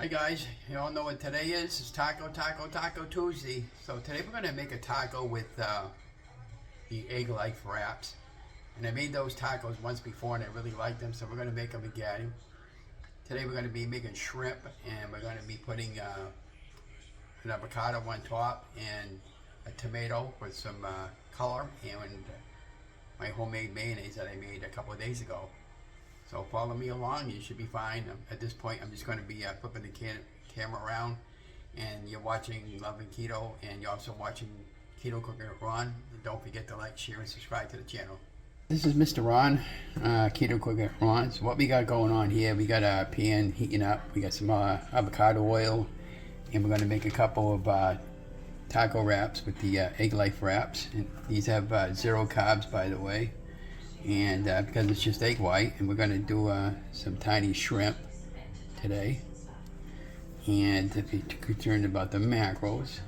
Hi guys, you all know what today is. It's Taco Tuesday. So today we're going to make a taco with the egg life wraps. And I made those tacos once before and I really liked them, so we're going to make them again. Today we're going to be making shrimp and we're going to be putting an avocado on top and a tomato with some color and my homemade mayonnaise that I made a couple of days ago. So follow me along, you should be fine. At this point, I'm just going to be flipping the camera around, and you're watching Lovin Keto, and you're also watching Keto Cooking with Ron. And don't forget to like, share, and subscribe to the channel. This is Mr. Ron, Keto Cooking with Ron. So what we got going on here, we got a pan heating up. We got some avocado oil, and we're going to make a couple of taco wraps with the egg life wraps. And these have 0 carbs, by the way. And because it's just egg white, and we're going to do some tiny shrimp today. And if you're concerned about the macros,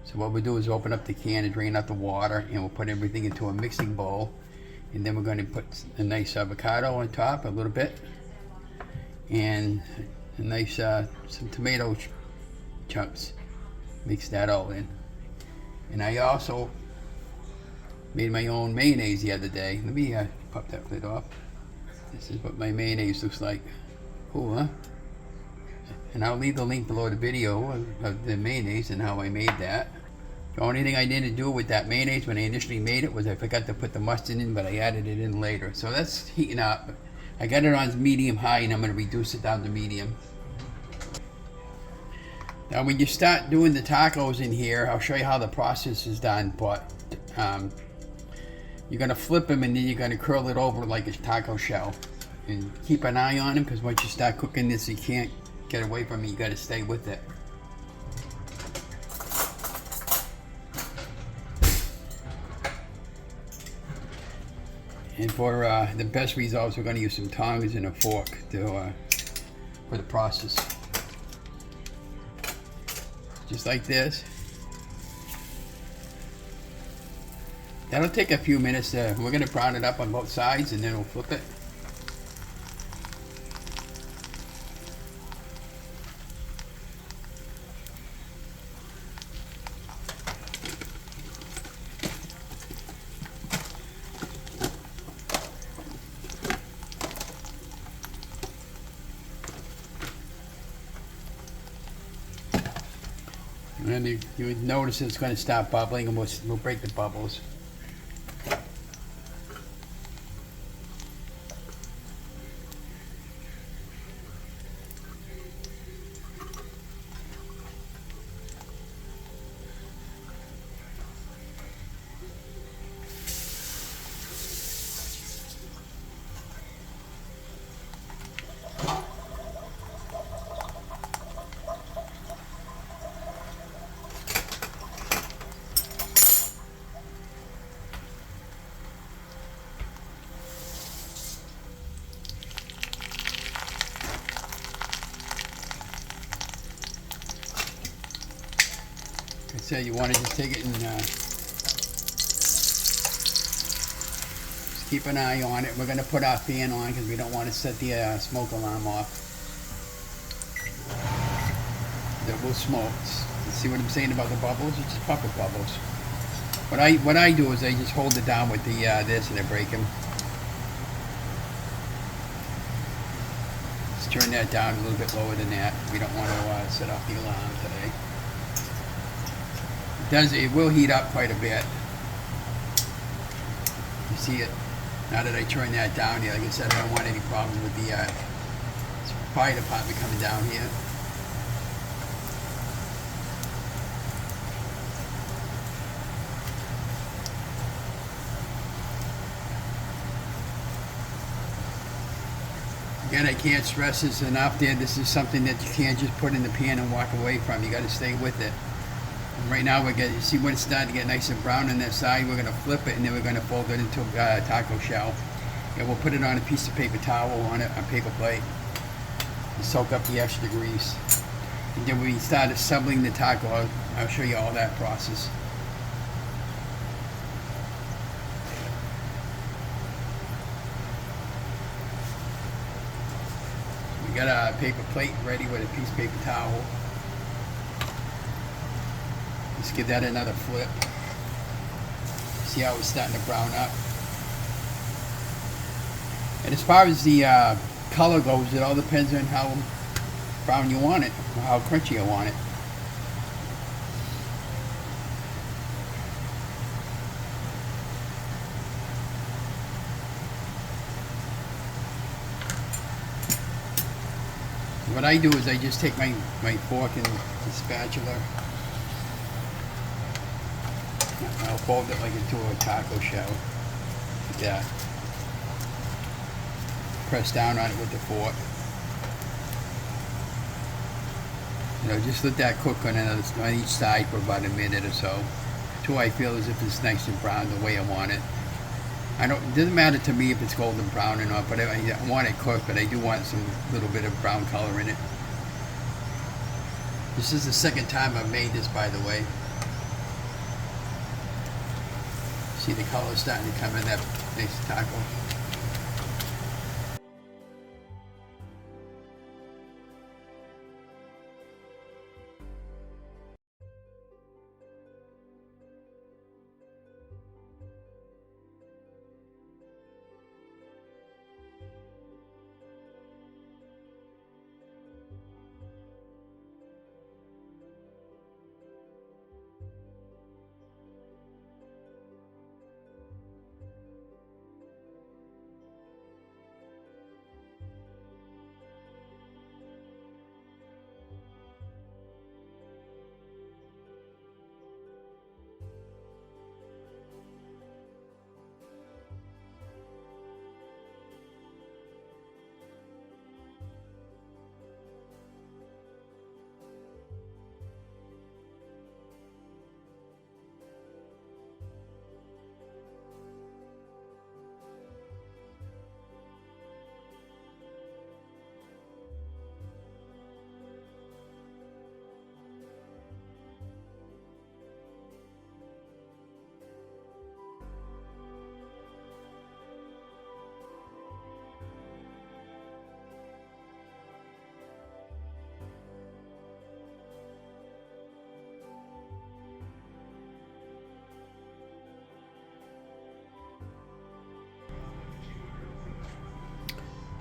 so what we'll do is open up the can and drain out the water, and we'll put everything into a mixing bowl, and then we're going to put a nice avocado on top, a little bit, and a nice some tomato chunks. Mix that all in. And I also made my own mayonnaise the other day. Let me pop that lid off. This is what my mayonnaise looks like. Cool, huh? And I'll leave the link below the video of the mayonnaise and how I made that. The only thing I didn't do with that mayonnaise when I initially made it was I forgot to put the mustard in, but I added it in later. So that's heating up. I got it on medium high, and I'm going to reduce it down to medium. Now when you start doing the tacos in here, I'll show you how the process is done, but you're going to flip them and then you're going to curl it over like a taco shell. And keep an eye on them, because once you start cooking this, you can't get away from it. You got to stay with it. And for the best results, we're going to use some tongs and a fork to for the process. Just like this. That'll take a few minutes. We're going to brown it up on both sides and then we'll flip it. And then you notice it's going to stop bubbling, and we'll break the bubbles. So you want to just take it and just keep an eye on it. We're going to put our fan on because we don't want to set the smoke alarm off. That will smoke. See what I'm saying about the bubbles? It's just puppet bubbles. What I do is I just hold it down with the this and I break them. Let's turn that down a little bit lower than that. We don't want to set off the alarm today. It will heat up quite a bit. You see it now that I turn that down here. Like I said, I don't want any problems with the fire department coming down here. Again, I can't stress this enough there. This is something that you can't just put in the pan and walk away from. You got to stay with it. Right now we're going to see when it's starting to get nice and brown on that side. We're going to flip it and then we're going to fold it into a taco shell. And we'll put it on a piece of paper towel on it, a paper plate, to soak up the extra grease. And then when we start assembling the taco, I'll show you all that process. You got a paper plate ready with a piece of paper towel. Just give that another flip. See how it's starting to brown up. And as far as the color goes, it all depends on how brown you want it, or how crunchy you want it. What I do is I just take my fork and the spatula. I'll fold it like into a taco shell. Like that. Press down on it with the fork. You know, just let that cook on each side for about a minute or so. Until I feel as if it's nice and brown the way I want it. It doesn't matter to me if it's golden brown or not, but I want it cooked, but I do want some little bit of brown color in it. This is the second time I've made this, by the way. See the color starting to come in that nice taco.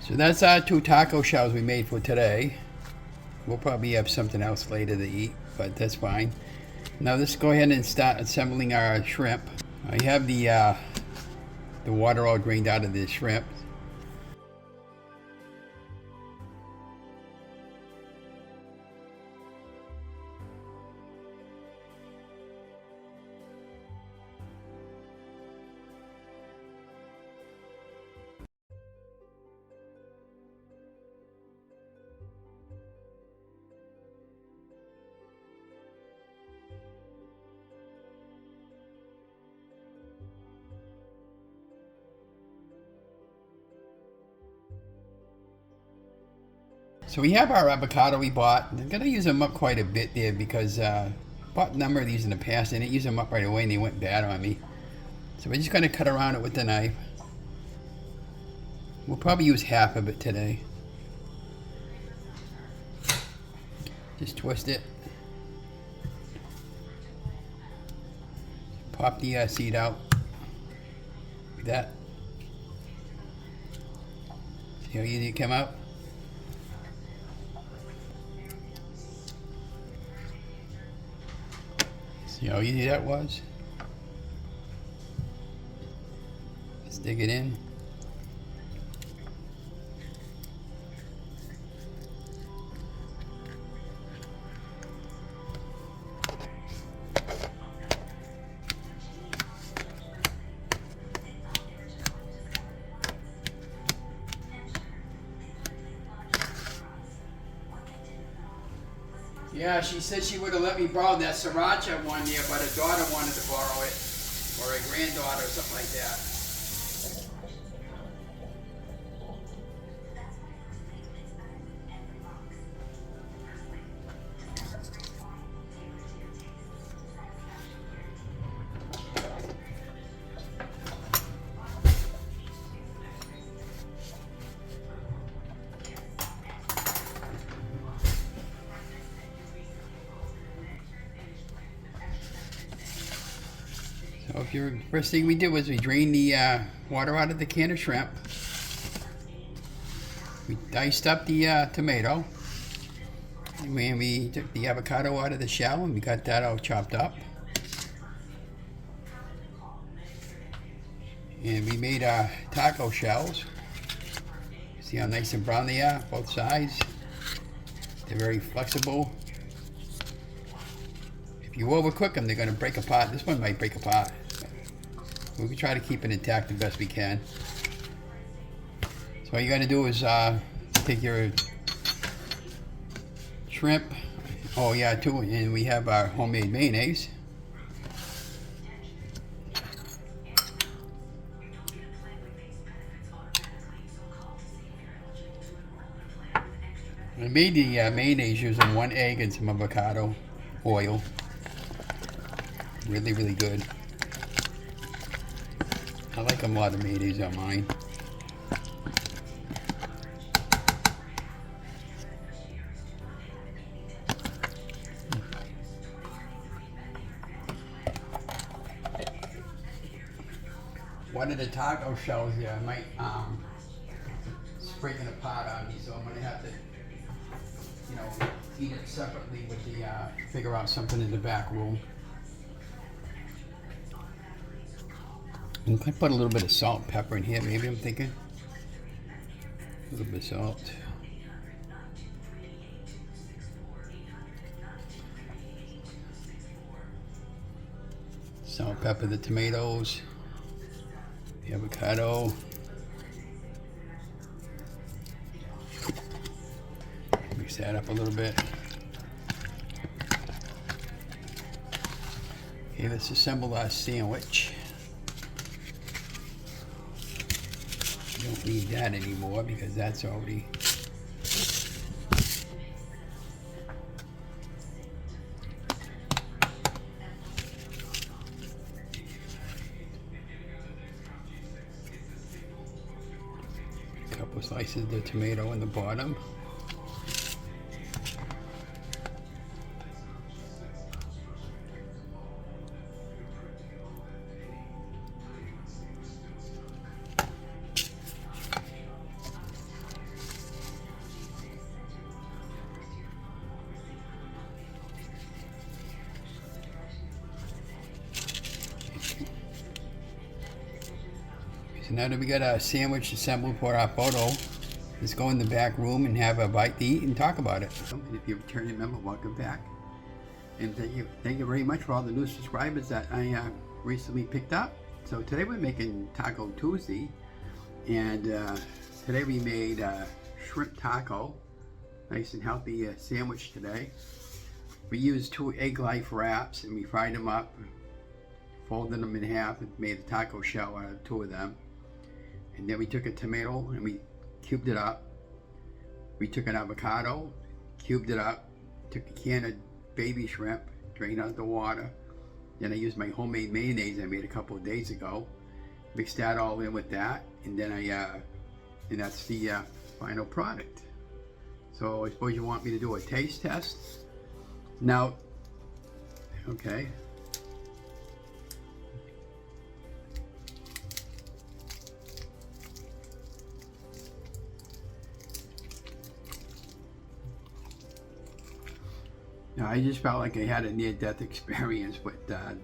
So that's our 2 taco shells we made for today. We'll probably have something else later to eat, but that's fine. Now let's go ahead and start assembling our shrimp. I have the water all drained out of the shrimp. So we have our avocado we bought. I'm going to use them up quite a bit there because I bought a number of these in the past and I didn't use them up right away and they went bad on me. So we're just going to cut around it with the knife. We'll probably use half of it today. Just twist it. Pop the seed out. Like that. See how easy it came out? See how easy that was? Let's dig it in. Yeah, she said she would have let me borrow that sriracha one year, but her daughter wanted to borrow it, or her granddaughter, or something like that. First thing we did was we drained the water out of the can of shrimp. We diced up the tomato. And we took the avocado out of the shell and we got that all chopped up. And we made taco shells. See how nice and brown they are, both sides. They're very flexible. If you overcook them, they're going to break apart. This one might break apart. We can try to keep it intact the best we can. So all you got to do is take your shrimp. Oh yeah, too. And we have our homemade mayonnaise. I made the mayonnaise using 1 egg and some avocado oil. Really, really good. I like a lot of mayonnaise on mine. One of the taco shells here, I might breaking apart on me, so I'm gonna have to, you know, eat it separately with the, figure out something in the back room. And I put a little bit of salt and pepper in here, maybe I'm thinking. A little bit of salt. Salt, pepper, the tomatoes, the avocado. Mix that up a little bit. Okay, let's assemble our sandwich. Don't need that anymore because that's already a couple slices of the tomato in the bottom. So now that we got our sandwich assembled for our photo, let's go in the back room and have a bite to eat and talk about it. And if you're a returning member, welcome back. And thank you very much for all the new subscribers that I recently picked up. So today we're making Taco Tuesday, and today we made shrimp taco, nice and healthy sandwich today. We used 2 egg life wraps and we fried them up, folded them in half and made a taco shell out of 2 of them. And then we took a tomato and we cubed it up. We took an avocado, cubed it up, took a can of baby shrimp, drained out the water. Then I used my homemade mayonnaise I made a couple of days ago. Mixed that all in with that, and then and that's the final product. So I suppose you want me to do a taste test? Now, okay. Now, I just felt like I had a near-death experience with the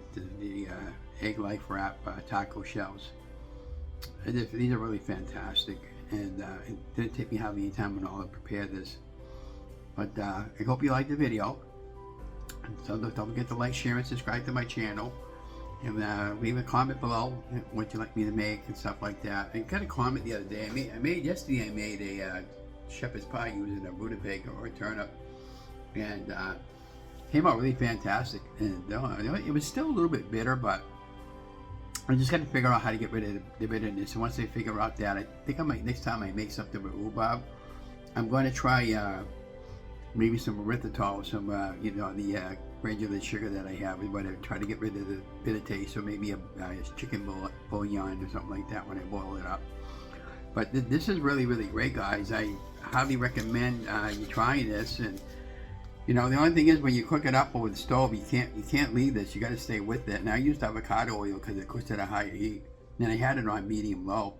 egg life wrap taco shells. These are really fantastic, and it didn't take me hardly any time at all to prepare this. But I hope you liked the video. So don't forget to like, share, and subscribe to my channel. And leave a comment below what you'd like me to make and stuff like that. I got a comment the other day. I made a shepherd's pie using a rutabaga or a turnip, and came out really fantastic. And it was still a little bit bitter, but I just got to figure out how to get rid of the bitterness. And once I figure out that, I think I might, next time I make something with rhubarb, I'm going to try maybe some erythritol, some the granular sugar that I have, and whatever, try to get rid of the bitter taste. So maybe a chicken bouillon or something like that when I boil it up. But this is really, really great, guys. I highly recommend you trying this. And You know, the only thing is when you cook it up over the stove, you can't leave this. You got to stay with it. And I used avocado oil because it cooks at a higher heat. And I had it on medium low.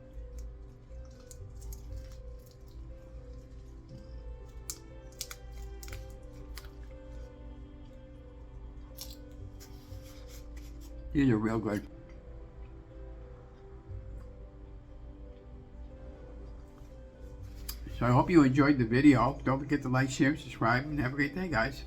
These are real good. So I hope you enjoyed the video. Don't forget to like, share, subscribe, and have a great day, guys.